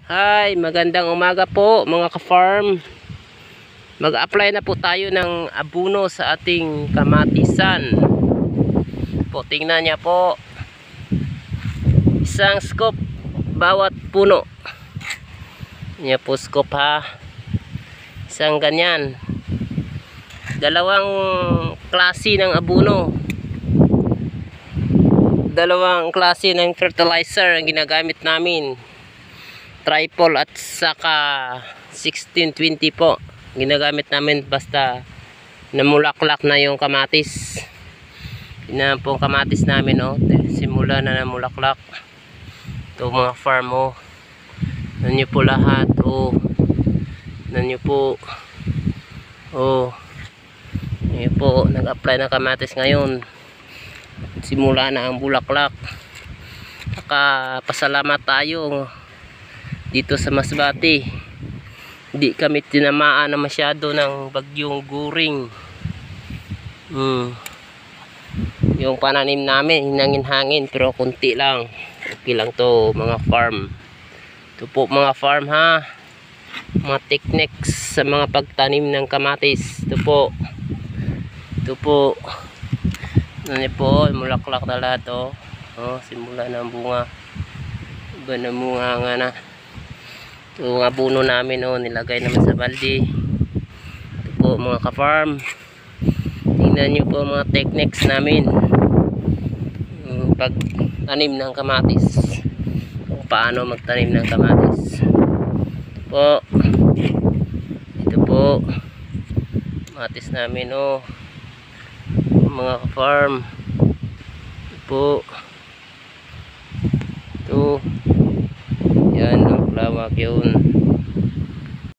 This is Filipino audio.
Hi, magandang umaga po mga ka-farm. Mag-apply na po tayo ng abono sa ating kamatisan. Po, tingnan niya po. Isang scoop bawat puno. Niya po scoop ha. Isang ganyan. Dalawang klase ng abono. Dalawang klase ng fertilizer ang ginagamit namin. Tripol at saka 1620 po ginagamit namin basta namulaklak na yung kamatis. Yun po ang kamatis namin, oh. Simula na namulaklak ito mga farm, oh. Nanyo po lahat, oh. Nanyo po, oh. Nanyo po nag-apply ng kamatis ngayon. Simula na ang bulaklak. Saka pasalamat tayo dito sa Masbate, hindi kami tinamaan na masyado ng bagyong Guring. Yung pananim namin hinangin-hangin pero kunti lang. Okay lang to mga farm. Ito po mga farm ha, mga techniques sa mga pagtanim ng kamatis. Ito po ano po, mulaklak na lahat, oh. Oh, simula ng bunga, iba na bunga nga na. Ito mga abono namin, oh, nilagay naman sa balde. Ito po mga ka-farm, tingnan nyo po mga techniques namin pagtanim ng kamatis, kung paano magtanim ng kamatis. Ito po kamatis namin, oh, mga ka-farm. Ito yan ang lawak yun.